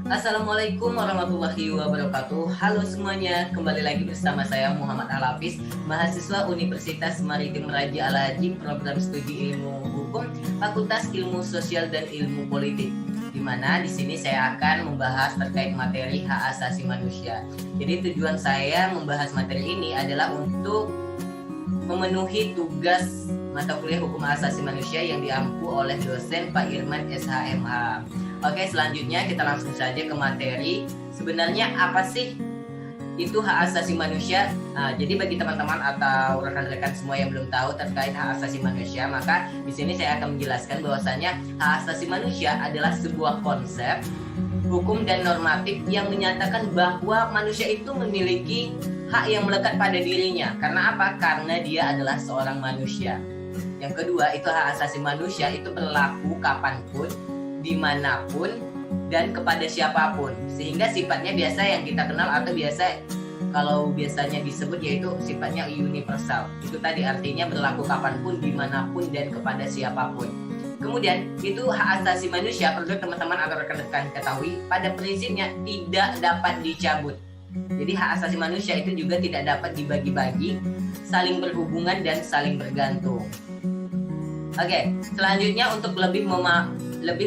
Assalamualaikum warahmatullahi wabarakatuh. Halo semuanya, kembali lagi bersama saya Muhammad Al-Hafiz, mahasiswa Universitas Maritim Raja Al-Haji, program studi ilmu hukum, Fakultas Ilmu Sosial dan Ilmu Politik. Di mana di sini saya akan membahas terkait materi hak asasi manusia. Jadi tujuan saya membahas materi ini adalah untuk memenuhi tugas mata kuliah hukum asasi manusia yang diampu oleh dosen Pak Irman SHMH. Oke, selanjutnya kita langsung saja ke materi. Sebenarnya apa sih itu hak asasi manusia? Nah, jadi bagi teman-teman atau rekan-rekan semua yang belum tahu terkait hak asasi manusia, maka di sini saya akan menjelaskan bahwasanya hak asasi manusia adalah sebuah konsep hukum dan normatif yang menyatakan bahwa manusia itu memiliki hak yang melekat pada dirinya. Karena apa? Karena dia adalah seorang manusia. Yang kedua, itu hak asasi manusia itu berlaku kapanpun, dimanapun, dan kepada siapapun. Sehingga sifatnya biasa yang kita kenal atau biasanya disebut yaitu sifatnya universal. Itu tadi artinya berlaku kapanpun, dimanapun, dan kepada siapapun. Kemudian itu hak asasi manusia, perlu teman-teman atau rekan-rekan ketahui, pada prinsipnya tidak dapat dicabut. Jadi hak asasi manusia itu juga tidak dapat dibagi-bagi, saling berhubungan dan saling bergantung. Oke, selanjutnya untuk lebih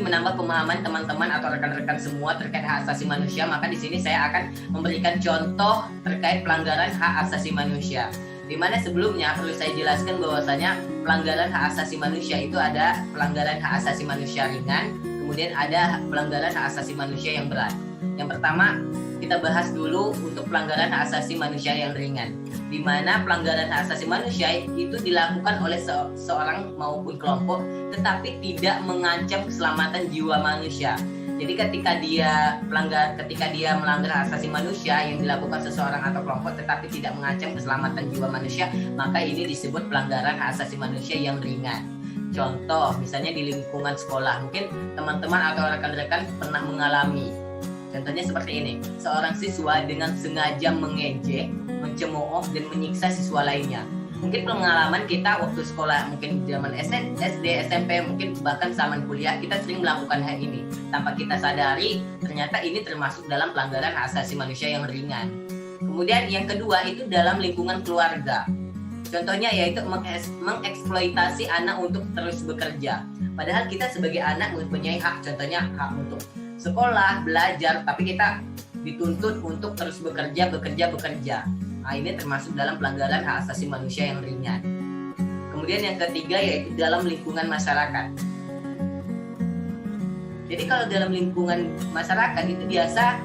menambah pemahaman teman-teman atau rekan-rekan semua terkait hak asasi manusia, maka di sini saya akan memberikan contoh terkait pelanggaran hak asasi manusia. Di mana sebelumnya perlu saya jelaskan bahwasanya pelanggaran hak asasi manusia itu ada pelanggaran hak asasi manusia ringan, kemudian ada pelanggaran hak asasi manusia yang berat. Yang pertama, kita bahas dulu untuk pelanggaran hak asasi manusia yang ringan, di mana pelanggaran hak asasi manusia itu dilakukan oleh seorang maupun kelompok, tetapi tidak mengancam keselamatan jiwa manusia. Jadi ketika dia melanggar hak asasi manusia yang dilakukan seseorang atau kelompok, tetapi tidak mengancam keselamatan jiwa manusia, maka ini disebut pelanggaran hak asasi manusia yang ringan. Contoh, misalnya di lingkungan sekolah, mungkin teman-teman atau rekan-rekan pernah mengalami. Contohnya seperti ini, seorang siswa dengan sengaja mengejek, mencemooh, dan menyiksa siswa lainnya. Mungkin pengalaman kita waktu sekolah, mungkin zaman SD, SMP, mungkin bahkan zaman kuliah, kita sering melakukan hal ini. Tanpa kita sadari, ternyata ini termasuk dalam pelanggaran hak asasi manusia yang ringan. Kemudian yang kedua itu dalam lingkungan keluarga. Contohnya yaitu mengeksploitasi anak untuk terus bekerja. Padahal kita sebagai anak mempunyai hak, contohnya hak untuk sekolah, belajar, tapi kita dituntut untuk terus bekerja. Nah, ini termasuk dalam pelanggaran hak asasi manusia yang ringan. Kemudian yang ketiga yaitu dalam lingkungan masyarakat. Jadi kalau dalam lingkungan masyarakat itu biasa,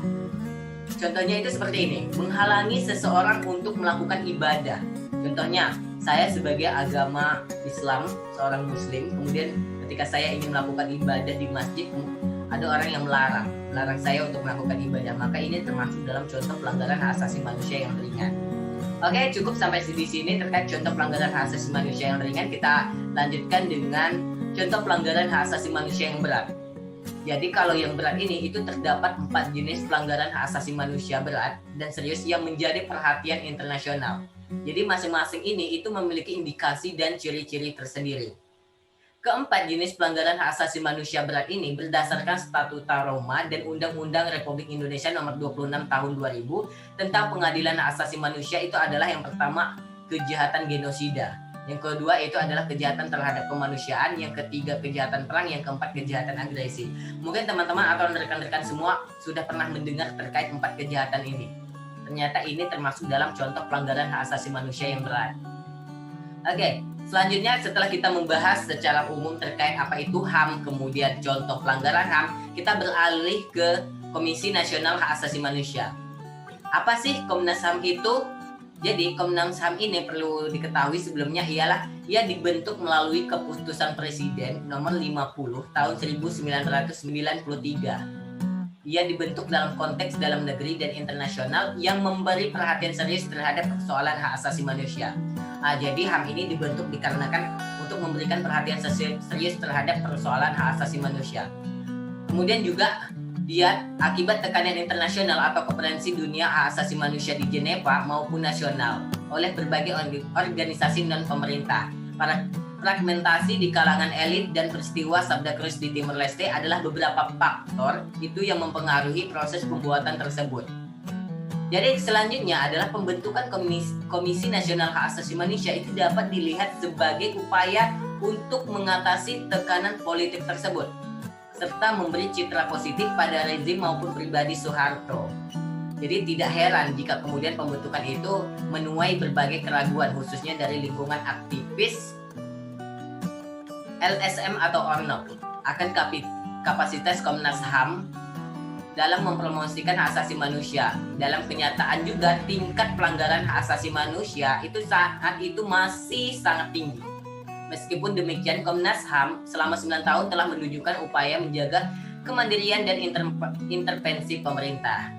contohnya itu seperti ini, menghalangi seseorang untuk melakukan ibadah. Contohnya, saya sebagai agama Islam, seorang muslim, kemudian ketika saya ingin melakukan ibadah di masjid, ada orang yang melarang saya untuk melakukan ibadah, maka ini termasuk dalam contoh pelanggaran hak asasi manusia yang ringan. Oke, cukup sampai di sini terkait contoh pelanggaran hak asasi manusia yang ringan. Kita lanjutkan dengan contoh pelanggaran hak asasi manusia yang berat. Jadi kalau yang berat ini itu terdapat 4 jenis pelanggaran hak asasi manusia berat dan serius yang menjadi perhatian internasional. Jadi masing-masing ini itu memiliki indikasi dan ciri-ciri tersendiri. Keempat jenis pelanggaran hak asasi manusia berat ini berdasarkan Statuta Roma dan Undang-Undang Republik Indonesia Nomor 26 Tahun 2000 tentang Pengadilan Hak Asasi Manusia itu adalah yang pertama, kejahatan genosida. Yang kedua itu adalah kejahatan terhadap kemanusiaan, yang ketiga kejahatan perang, yang keempat kejahatan agresi. Mungkin teman-teman atau rekan-rekan semua sudah pernah mendengar terkait 4 kejahatan ini. Ternyata ini termasuk dalam contoh pelanggaran hak asasi manusia yang berat. Oke. Selanjutnya setelah kita membahas secara umum terkait apa itu HAM, kemudian contoh pelanggaran HAM, kita beralih ke Komisi Nasional Hak Asasi Manusia. Apa sih Komnas HAM itu? Jadi Komnas HAM ini perlu diketahui sebelumnya ialah ia dibentuk melalui keputusan Presiden nomor 50 tahun 1993. Ia dibentuk dalam konteks dalam negeri dan internasional yang memberi perhatian serius terhadap persoalan hak asasi manusia. Jadi HAM ini dibentuk dikarenakan untuk memberikan perhatian serius terhadap persoalan hak asasi manusia. Kemudian juga dia akibat tekanan internasional atau konferensi dunia hak asasi manusia di Jeneва maupun nasional oleh berbagai organisasi non pemerintah, para fragmentasi di kalangan elit dan peristiwa Sabda Keris di Timor Leste adalah beberapa faktor itu yang mempengaruhi proses pembuatan tersebut. Jadi selanjutnya adalah pembentukan Komisi Nasional Hak Asasi Manusia itu dapat dilihat sebagai upaya untuk mengatasi tekanan politik tersebut serta memberi citra positif pada rezim maupun pribadi Soeharto. Jadi tidak heran jika kemudian pembentukan itu menuai berbagai keraguan khususnya dari lingkungan aktivis LSM atau Ornob akan kapasitas Komnas HAM dalam mempromosikan hak asasi manusia. Dalam kenyataan juga tingkat pelanggaran hak asasi manusia itu saat itu masih sangat tinggi. Meskipun demikian, Komnas HAM selama 9 tahun telah menunjukkan upaya menjaga kemandirian dan intervensi pemerintah.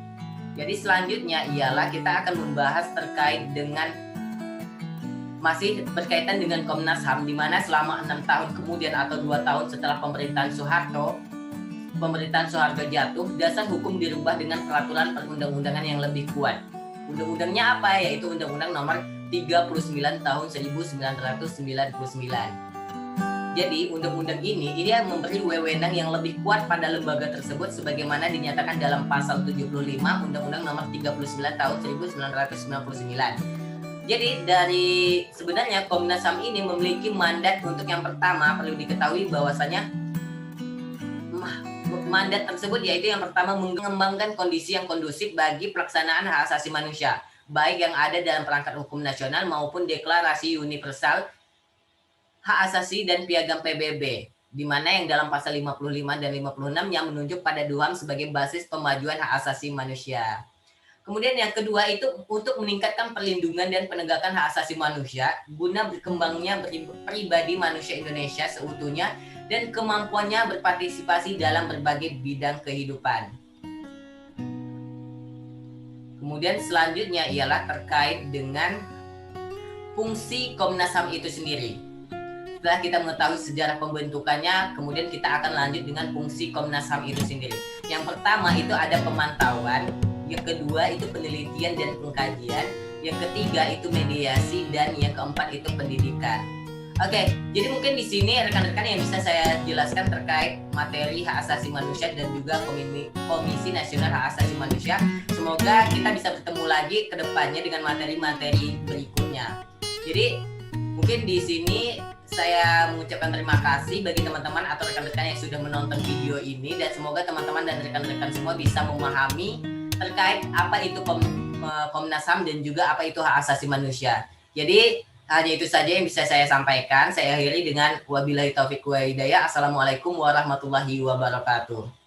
Jadi selanjutnya ialah kita akan membahas terkait dengan masih berkaitan dengan Komnas HAM, di mana selama 6 tahun kemudian atau 2 tahun setelah pemerintahan Soeharto jatuh, dasar hukum dirubah dengan peraturan perundang-undangan yang lebih kuat. Undang-undangnya apa? Yaitu Undang-Undang Nomor 39 tahun 1999. Jadi undang-undang ini dia memberi wewenang yang lebih kuat pada lembaga tersebut sebagaimana dinyatakan dalam pasal 75 Undang-Undang Nomor 39 tahun 1999. Jadi dari sebenarnya Komnas HAM ini memiliki mandat untuk yang pertama, perlu diketahui bahwasanya mandat tersebut yaitu yang pertama mengembangkan kondisi yang kondusif bagi pelaksanaan hak asasi manusia, baik yang ada dalam perangkat hukum nasional maupun deklarasi universal hak asasi dan piagam PBB, di mana yang dalam pasal 55 dan 56 yang menunjuk pada DUHAM sebagai basis pemajuan hak asasi manusia. Kemudian yang kedua itu untuk meningkatkan perlindungan dan penegakan hak asasi manusia guna berkembangnya pribadi manusia Indonesia seutuhnya dan kemampuannya berpartisipasi dalam berbagai bidang kehidupan. Kemudian selanjutnya ialah terkait dengan fungsi Komnas HAM itu sendiri. Setelah kita mengetahui sejarah pembentukannya, kemudian kita akan lanjut dengan fungsi Komnas HAM itu sendiri. Yang pertama itu ada pemantauan, yang kedua itu penelitian dan pengkajian, yang ketiga itu mediasi, dan yang keempat itu pendidikan. Oke, jadi mungkin di sini rekan-rekan yang bisa saya jelaskan terkait materi hak asasi manusia dan juga Komisi Nasional Hak Asasi Manusia. Semoga kita bisa bertemu lagi ke depannya dengan materi-materi berikutnya. Jadi mungkin di sini saya mengucapkan terima kasih bagi teman-teman atau rekan-rekan yang sudah menonton video ini, dan semoga teman-teman dan rekan-rekan semua bisa memahami terkait apa itu Komnas HAM dan juga apa itu hak asasi manusia. Jadi hanya itu saja yang bisa saya sampaikan. Saya akhiri dengan wabillahi taufiq wa hidayah. Assalamualaikum warahmatullahi wabarakatuh.